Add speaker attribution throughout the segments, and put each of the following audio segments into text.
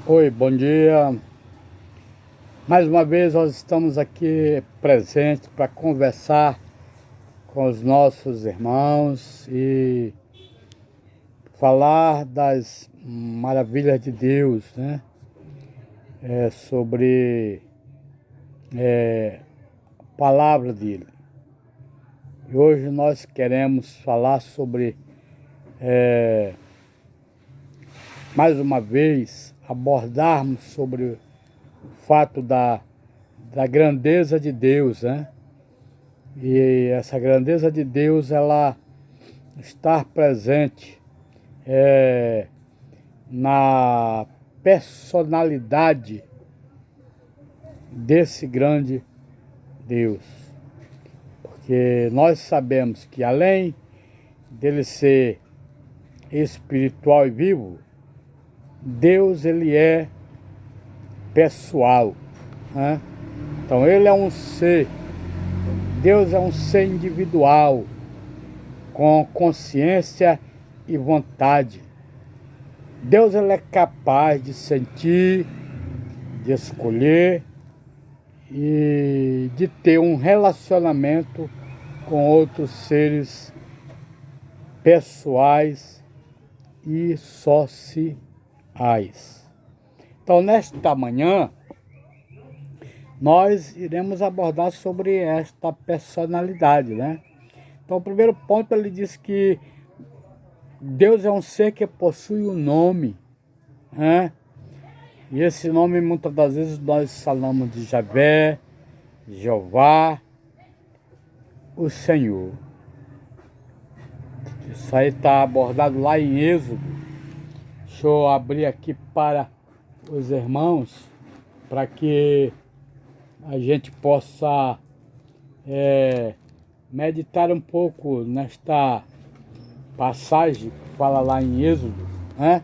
Speaker 1: Oi, bom dia. Mais uma vez nós estamos aqui presentes para conversar com os nossos irmãos e falar das maravilhas de Deus, né? Sobre a palavra dele. E hoje nós queremos falar sobre, mais uma vez, abordarmos sobre o fato da grandeza de Deus, né? E essa grandeza de Deus, ela está presente na personalidade desse grande Deus. Porque nós sabemos que além dele ser espiritual e vivo, Deus ele é pessoal, né? Então ele é um ser, Deus é um ser individual, com consciência e vontade. Deus ele é capaz de sentir, de escolher e de ter um relacionamento com outros seres pessoais e sociais. Então, nesta manhã, nós iremos abordar sobre esta personalidade, né? Então, o primeiro ponto, ele diz que Deus é um ser que possui um nome, né? E esse nome, muitas das vezes, nós falamos de Javé, Jeová, o Senhor. Isso aí está abordado lá em Êxodo. Deixa eu abrir aqui para os irmãos, para que a gente possa meditar um pouco nesta passagem que fala lá em Êxodo, né?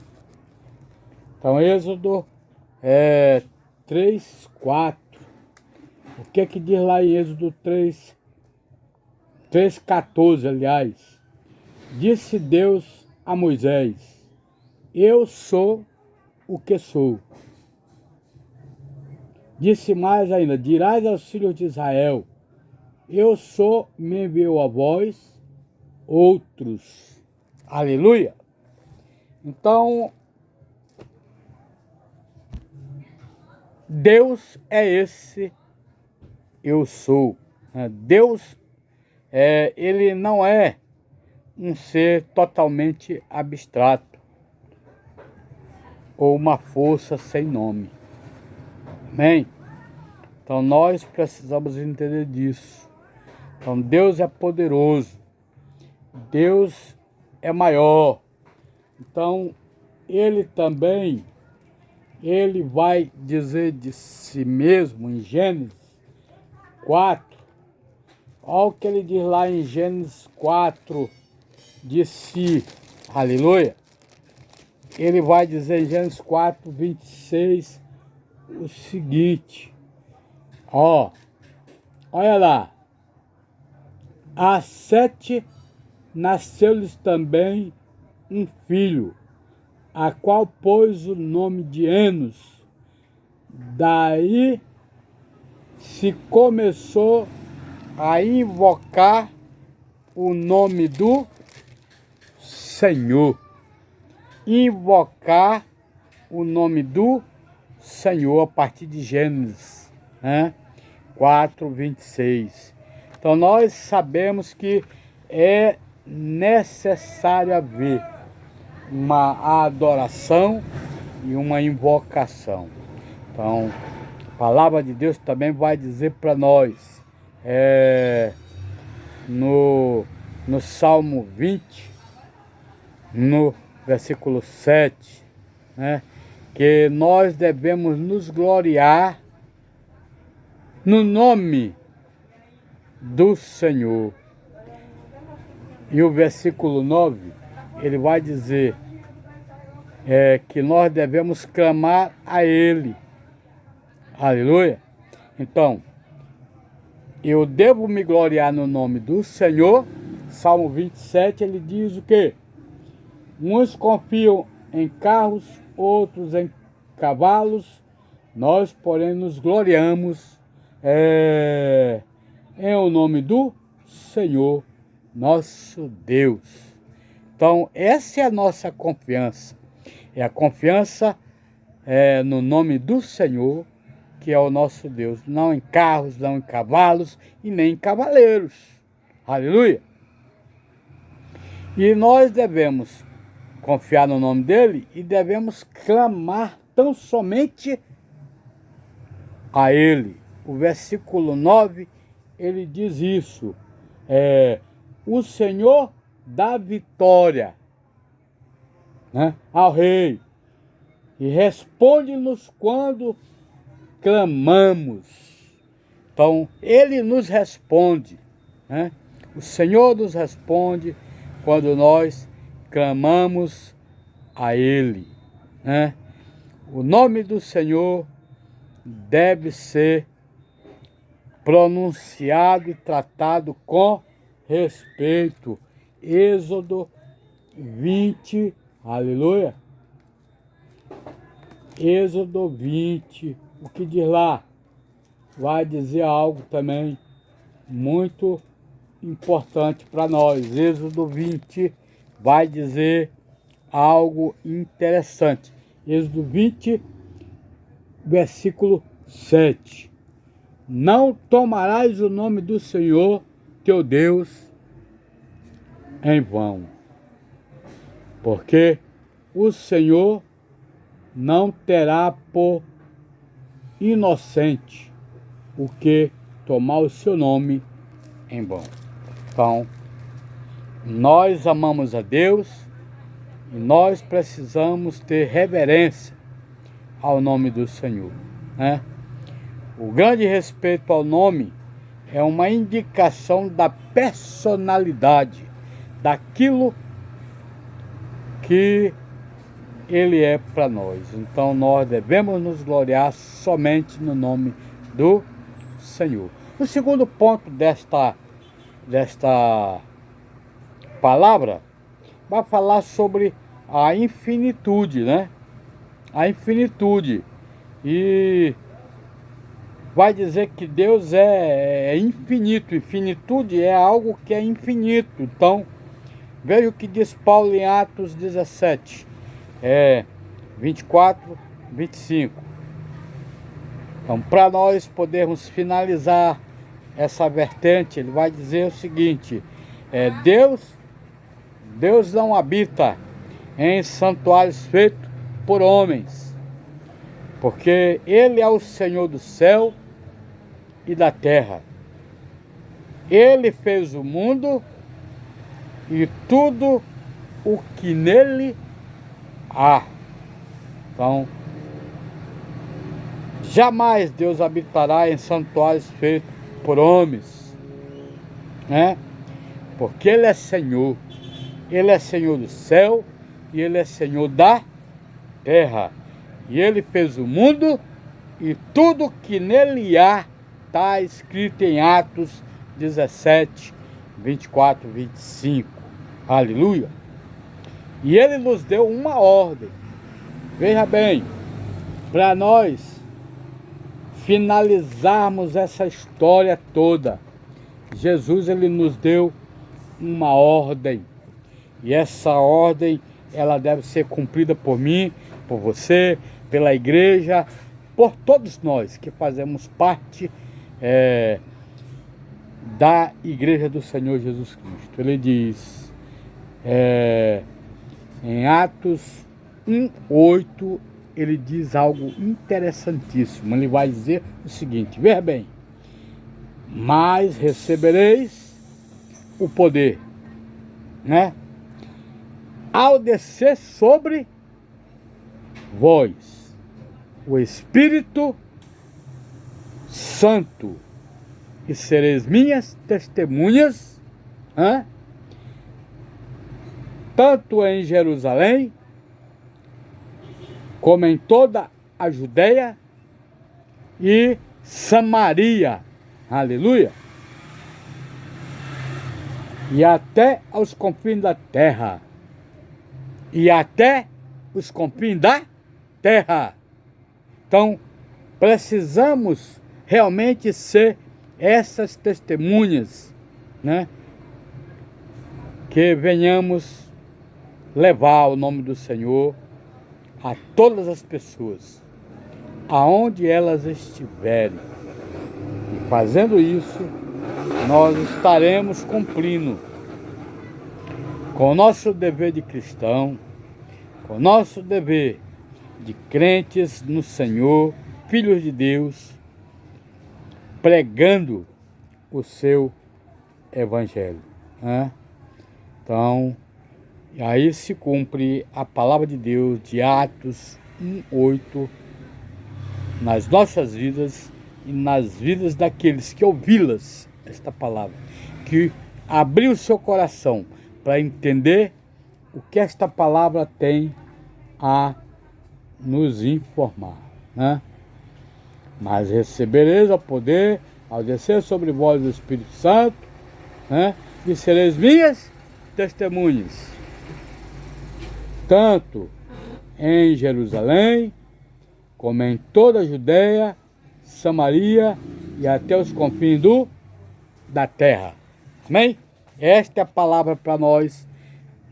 Speaker 1: Então, Êxodo 3, 4. O que é que diz lá em Êxodo 3:14, aliás? Disse Deus a Moisés: eu sou o que sou. Disse mais ainda: dirás aos filhos de Israel: eu sou, me enviou a vós outros. Aleluia! Então, Deus é esse eu sou. Deus, ele não é um ser totalmente abstrato ou uma força sem nome. Amém? Então nós precisamos entender disso. Então Deus é poderoso. Deus é maior. Então ele também, ele vai dizer de si mesmo em Gênesis 4. Olha o que ele diz lá em Gênesis 4 de si. Aleluia. Ele vai dizer em Gênesis 4, 26 o seguinte. Olha lá. A Sete nasceu-lhes também um filho, a qual pôs o nome de Enos. Daí se começou a invocar o nome do Senhor. Invocar o nome do Senhor a partir de Gênesis 4, 26. Então nós sabemos que é necessário haver uma adoração e uma invocação. Então a palavra de Deus também vai dizer para nós no Salmo 20, no versículo 7, né, que nós devemos nos gloriar no nome do Senhor. E o versículo 9, ele vai dizer que nós devemos clamar a Ele. Aleluia! Então, eu devo me gloriar no nome do Senhor. Salmo 27, ele diz o quê? Uns confiam em carros, outros em cavalos, nós, porém, nos gloriamos em o nome do Senhor, nosso Deus. Então, essa é a nossa confiança. É a confiança no nome do Senhor, que é o nosso Deus. Não em carros, não em cavalos e nem em cavaleiros. Aleluia! E nós devemos confiar no nome dele e devemos clamar tão somente a ele. O versículo 9, ele diz isso. O Senhor dá vitória, né, ao rei e responde-nos quando clamamos. Então, ele nos responde, né? O Senhor nos responde quando nós clamamos a ele, né? O nome do Senhor deve ser pronunciado e tratado com respeito. Êxodo 20, aleluia. Êxodo 20, o que diz lá? Vai dizer algo também muito importante para nós. Êxodo 20 vai dizer algo interessante. Êxodo 20, versículo 7. Não tomarás o nome do Senhor, teu Deus, em vão, porque o Senhor não terá por inocente o que tomar o seu nome em vão. Então, nós amamos a Deus e nós precisamos ter reverência ao nome do Senhor, né? O grande respeito ao nome é uma indicação da personalidade, daquilo que ele é para nós. Então nós devemos nos gloriar somente no nome do Senhor. O segundo ponto desta palavra vai falar sobre a infinitude, né? A infinitude. E vai dizer que Deus é infinito. Infinitude é algo que é infinito. Então, veja o que diz Paulo em Atos 17, 24, 25. Então, para nós podermos finalizar essa vertente, ele vai dizer o seguinte: Deus não habita em santuários feitos por homens, porque ele é o Senhor do céu e da terra. Ele fez o mundo e tudo o que nele há. Então, jamais Deus habitará em santuários feitos por homens, né? Porque ele é Senhor. Ele é Senhor do céu e ele é Senhor da terra. E ele fez o mundo e tudo que nele há. Está escrito em Atos 17, 24, 25. Aleluia. E ele nos deu uma ordem. Veja bem, para nós finalizarmos essa história toda, Jesus ele nos deu uma ordem. E essa ordem, ela deve ser cumprida por mim, por você, pela igreja, por todos nós que fazemos parte da igreja do Senhor Jesus Cristo. Ele diz em Atos 1:8, ele diz algo interessantíssimo. Ele vai dizer o seguinte, veja bem: mas recebereis o poder, né, ao descer sobre vós o Espírito Santo, e sereis minhas testemunhas, tanto em Jerusalém, como em toda a Judeia e Samaria, aleluia, e até aos confins da terra, e até os confins da terra. Então, precisamos realmente ser essas testemunhas, né? Que venhamos levar o nome do Senhor a todas as pessoas, aonde elas estiverem. E fazendo isso, nós estaremos cumprindo com o nosso dever de cristão, com o nosso dever de crentes no Senhor, filhos de Deus, pregando o seu evangelho, né? Então, aí se cumpre a palavra de Deus de Atos 1:8 nas nossas vidas e nas vidas daqueles que ouvi-las, esta palavra, que abriu o seu coração para entender o que esta palavra tem a nos informar, né? Mas recebereis o poder ao descer sobre vós o Espírito Santo, né? E sereis minhas testemunhas, tanto em Jerusalém, como em toda a Judéia, Samaria e até os confins da terra. Amém? Esta é a palavra para nós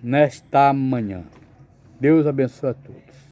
Speaker 1: nesta manhã. Deus abençoe a todos.